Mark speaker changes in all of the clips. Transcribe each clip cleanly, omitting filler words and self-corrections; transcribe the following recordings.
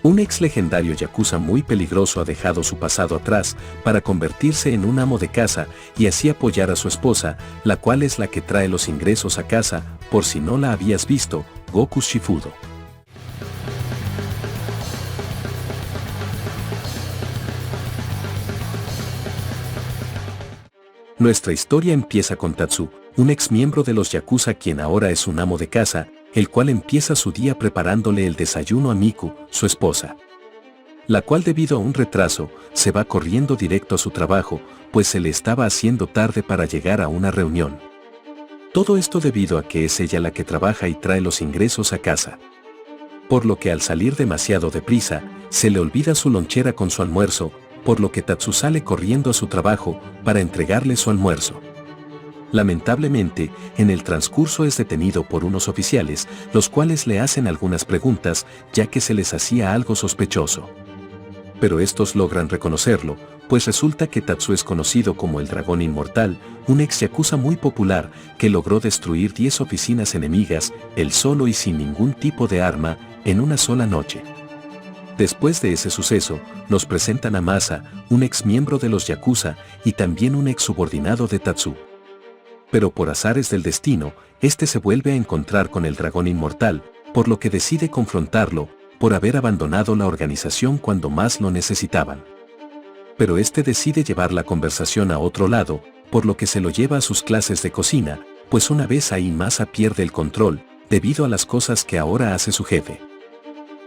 Speaker 1: Un ex legendario yakuza muy peligroso ha dejado su pasado atrás para convertirse en un amo de casa y así apoyar a su esposa, la cual es la que trae los ingresos a casa. Por si no la habías visto, Goku Shifudo. Nuestra historia empieza con Tatsu, un ex miembro de los yakuza quien ahora es un amo de casa, el cual empieza su día preparándole el desayuno a Miku, su esposa, la cual debido a un retraso, se va corriendo directo a su trabajo, pues se le estaba haciendo tarde para llegar a una reunión. Todo esto debido a que es ella la que trabaja y trae los ingresos a casa. Por lo que al salir demasiado deprisa, se le olvida su lonchera con su almuerzo, por lo que Tatsu sale corriendo a su trabajo para entregarle su almuerzo. Lamentablemente, en el transcurso es detenido por unos oficiales, los cuales le hacen algunas preguntas, ya que se les hacía algo sospechoso. Pero estos logran reconocerlo, pues resulta que Tatsu es conocido como el Dragón Inmortal, un ex yakuza muy popular que logró destruir 10 oficinas enemigas, él solo y sin ningún tipo de arma, en una sola noche. Después de ese suceso, nos presentan a Masa, un ex miembro de los yakuza y también un ex subordinado de Tatsu. Pero por azares del destino, este se vuelve a encontrar con el Dragón Inmortal, por lo que decide confrontarlo, por haber abandonado la organización cuando más lo necesitaban. Pero este decide llevar la conversación a otro lado, por lo que se lo lleva a sus clases de cocina, pues una vez ahí Masa pierde el control, debido a las cosas que ahora hace su jefe.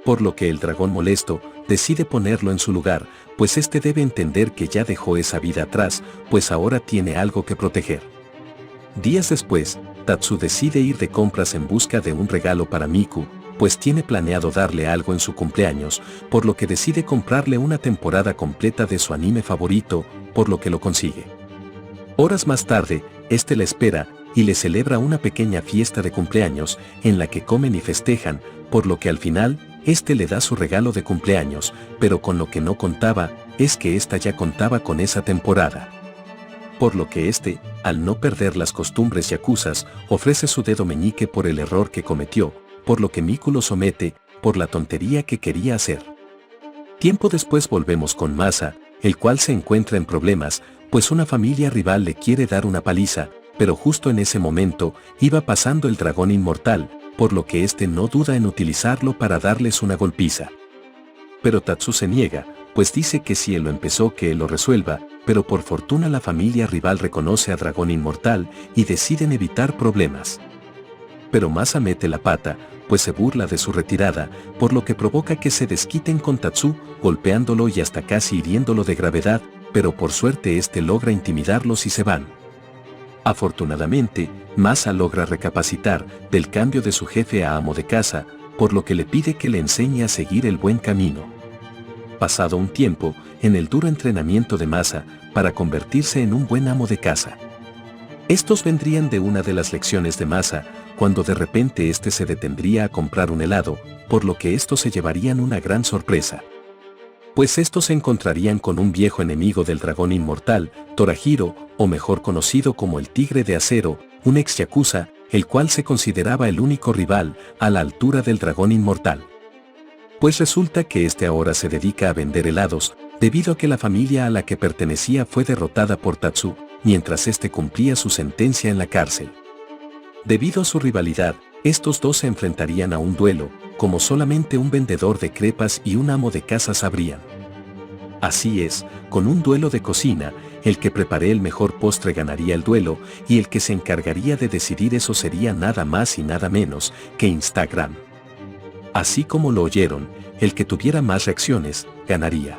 Speaker 1: Por lo que el dragón molesto, decide ponerlo en su lugar, pues este debe entender que ya dejó esa vida atrás, pues ahora tiene algo que proteger. Días después, Tatsu decide ir de compras en busca de un regalo para Miku, pues tiene planeado darle algo en su cumpleaños, por lo que decide comprarle una temporada completa de su anime favorito, por lo que lo consigue. Horas más tarde, este la espera y le celebra una pequeña fiesta de cumpleaños, en la que comen y festejan, por lo que al final, este le da su regalo de cumpleaños, pero con lo que no contaba, es que esta ya contaba con esa temporada. Por lo que este, al no perder las costumbres yakuzas, ofrece su dedo meñique por el error que cometió, por lo que Miku lo somete, por la tontería que quería hacer. Tiempo después volvemos con Masa, el cual se encuentra en problemas, pues una familia rival le quiere dar una paliza, pero justo en ese momento, iba pasando el dragón inmortal, por lo que este no duda en utilizarlo para darles una golpiza. Pero Tatsu se niega, pues dice que si él lo empezó que él lo resuelva, pero por fortuna la familia rival reconoce a Dragón Inmortal y deciden evitar problemas. Pero Masa mete la pata, pues se burla de su retirada, por lo que provoca que se desquiten con Tatsu, golpeándolo y hasta casi hiriéndolo de gravedad, pero por suerte este logra intimidarlos y se van. Afortunadamente, Masa logra recapacitar del cambio de su jefe a amo de casa, por lo que le pide que le enseñe a seguir el buen camino. Pasado un tiempo, en el duro entrenamiento de Masa, para convertirse en un buen amo de casa. Estos vendrían de una de las lecciones de Masa, cuando de repente este se detendría a comprar un helado, por lo que estos se llevarían una gran sorpresa. Pues estos se encontrarían con un viejo enemigo del dragón inmortal, Torahiro, o mejor conocido como el Tigre de Acero, un ex yakuza, el cual se consideraba el único rival, a la altura del dragón inmortal. Pues resulta que este ahora se dedica a vender helados, debido a que la familia a la que pertenecía fue derrotada por Tatsu, mientras este cumplía su sentencia en la cárcel. Debido a su rivalidad, estos dos se enfrentarían a un duelo, como solamente un vendedor de crepas y un amo de casa sabrían. Así es, con un duelo de cocina, el que prepare el mejor postre ganaría el duelo, y el que se encargaría de decidir eso sería nada más y nada menos que Instagram. Así como lo oyeron, el que tuviera más reacciones, ganaría.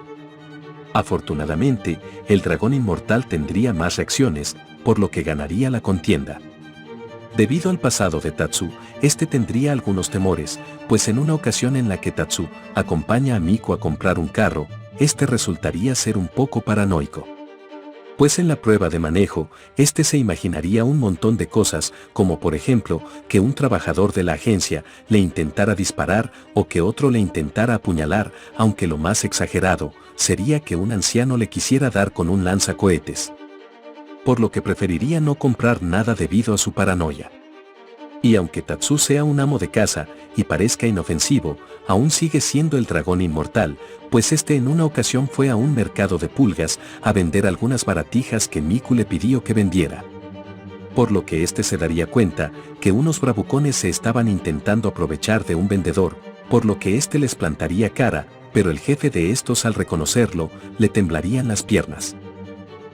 Speaker 1: Afortunadamente, el dragón inmortal tendría más reacciones, por lo que ganaría la contienda. Debido al pasado de Tatsu, este tendría algunos temores, pues en una ocasión en la que Tatsu acompaña a Miku a comprar un carro, este resultaría ser un poco paranoico. Pues en la prueba de manejo, este se imaginaría un montón de cosas, como por ejemplo, que un trabajador de la agencia le intentara disparar o que otro le intentara apuñalar, aunque lo más exagerado sería que un anciano le quisiera dar con un lanzacohetes. Por lo que preferiría no comprar nada debido a su paranoia. Y aunque Tatsu sea un amo de casa y parezca inofensivo, aún sigue siendo el dragón inmortal, pues este en una ocasión fue a un mercado de pulgas a vender algunas baratijas que Miku le pidió que vendiera. Por lo que este se daría cuenta que unos bravucones se estaban intentando aprovechar de un vendedor, por lo que este les plantaría cara, pero el jefe de estos al reconocerlo, le temblarían las piernas.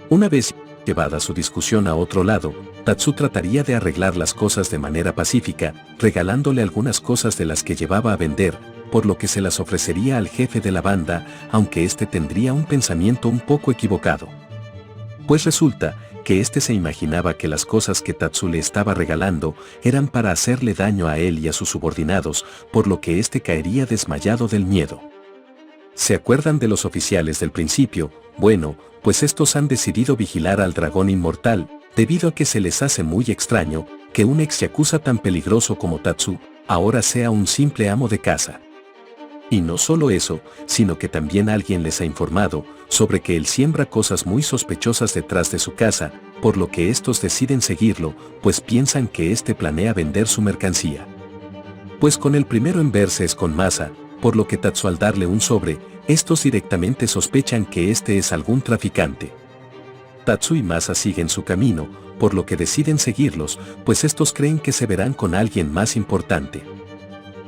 Speaker 1: Una vez llevada su discusión a otro lado, Tatsu trataría de arreglar las cosas de manera pacífica, regalándole algunas cosas de las que llevaba a vender, por lo que se las ofrecería al jefe de la banda, aunque este tendría un pensamiento un poco equivocado. Pues resulta que este se imaginaba que las cosas que Tatsu le estaba regalando eran para hacerle daño a él y a sus subordinados, por lo que este caería desmayado del miedo. ¿Se acuerdan de los oficiales del principio? Bueno, pues estos han decidido vigilar al dragón inmortal, debido a que se les hace muy extraño que un ex yakuza tan peligroso como Tatsu ahora sea un simple amo de casa. Y no solo eso, sino que también alguien les ha informado sobre que él siembra cosas muy sospechosas detrás de su casa, por lo que estos deciden seguirlo, pues piensan que este planea vender su mercancía. Pues con el primero en verse es con Masa, por lo que Tatsu al darle un sobre, estos directamente sospechan que este es algún traficante. Tatsu y Masa siguen su camino, por lo que deciden seguirlos, pues estos creen que se verán con alguien más importante.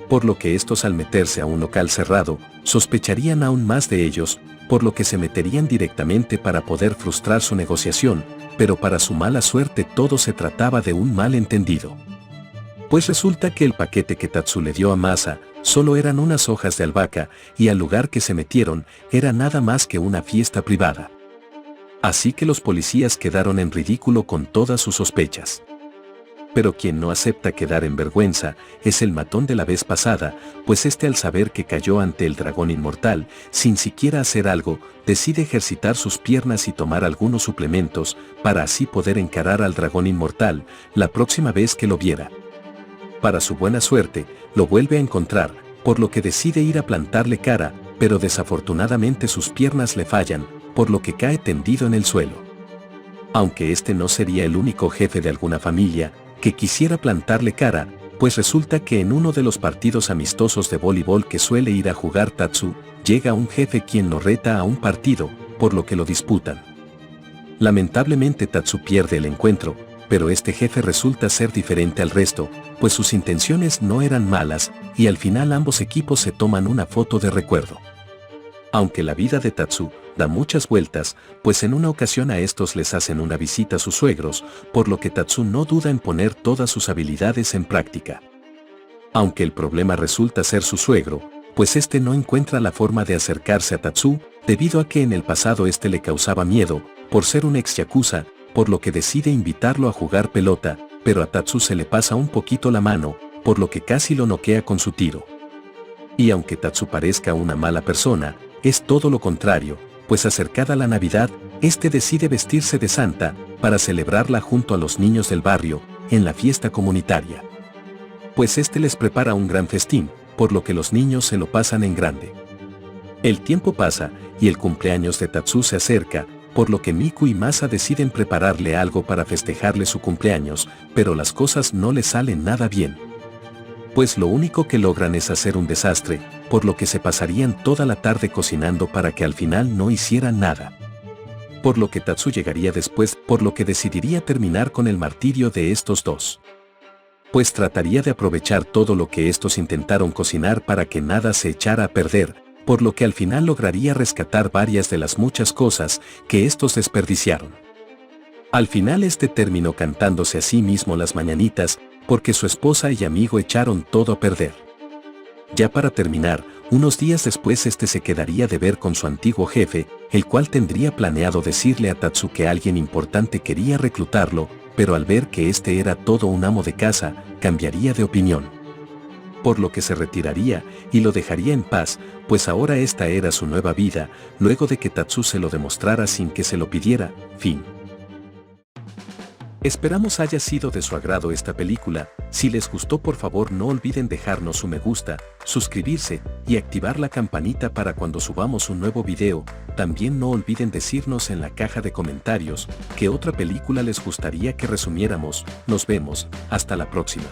Speaker 1: Por lo que estos al meterse a un local cerrado, sospecharían aún más de ellos, por lo que se meterían directamente para poder frustrar su negociación, pero para su mala suerte todo se trataba de un malentendido. Pues resulta que el paquete que Tatsu le dio a Masa solo eran unas hojas de albahaca y al lugar que se metieron era nada más que una fiesta privada. Así que los policías quedaron en ridículo con todas sus sospechas. Pero quien no acepta quedar en vergüenza es el matón de la vez pasada, pues este al saber que cayó ante el dragón inmortal, sin siquiera hacer algo, decide ejercitar sus piernas y tomar algunos suplementos para así poder encarar al dragón inmortal la próxima vez que lo viera. Para su buena suerte, lo vuelve a encontrar, por lo que decide ir a plantarle cara, pero desafortunadamente sus piernas le fallan, por lo que cae tendido en el suelo. Aunque este no sería el único jefe de alguna familia que quisiera plantarle cara, pues resulta que en uno de los partidos amistosos de voleibol que suele ir a jugar Tatsu, llega un jefe quien lo reta a un partido, por lo que lo disputan. Lamentablemente Tatsu pierde el encuentro, pero este jefe resulta ser diferente al resto, pues sus intenciones no eran malas, y al final ambos equipos se toman una foto de recuerdo. Aunque la vida de Tatsu da muchas vueltas, pues en una ocasión a estos les hacen una visita a sus suegros, por lo que Tatsu no duda en poner todas sus habilidades en práctica. Aunque el problema resulta ser su suegro, pues este no encuentra la forma de acercarse a Tatsu, debido a que en el pasado este le causaba miedo, por ser un ex yakuza, por lo que decide invitarlo a jugar pelota, pero a Tatsu se le pasa un poquito la mano, por lo que casi lo noquea con su tiro. Y aunque Tatsu parezca una mala persona, es todo lo contrario, pues acercada la Navidad, este decide vestirse de Santa para celebrarla junto a los niños del barrio, en la fiesta comunitaria. Pues este les prepara un gran festín, por lo que los niños se lo pasan en grande. El tiempo pasa y el cumpleaños de Tatsu se acerca, por lo que Miku y Masa deciden prepararle algo para festejarle su cumpleaños, pero las cosas no le salen nada bien. Pues lo único que logran es hacer un desastre, por lo que se pasarían toda la tarde cocinando para que al final no hicieran nada. Por lo que Tatsu llegaría después, por lo que decidiría terminar con el martirio de estos dos. Pues trataría de aprovechar todo lo que estos intentaron cocinar para que nada se echara a perder, por lo que al final lograría rescatar varias de las muchas cosas que estos desperdiciaron. Al final este terminó cantándose a sí mismo las mañanitas, porque su esposa y amigo echaron todo a perder. Ya para terminar, unos días después este se quedaría de ver con su antiguo jefe, el cual tendría planeado decirle a Tatsu que alguien importante quería reclutarlo, pero al ver que este era todo un amo de casa, cambiaría de opinión. Por lo que se retiraría y lo dejaría en paz, pues ahora esta era su nueva vida, luego de que Tatsu se lo demostrara sin que se lo pidiera. Fin. Esperamos haya sido de su agrado esta película. Si les gustó, por favor no olviden dejarnos su me gusta, suscribirse y activar la campanita para cuando subamos un nuevo video. También no olviden decirnos en la caja de comentarios qué otra película les gustaría que resumiéramos. Nos vemos, hasta la próxima.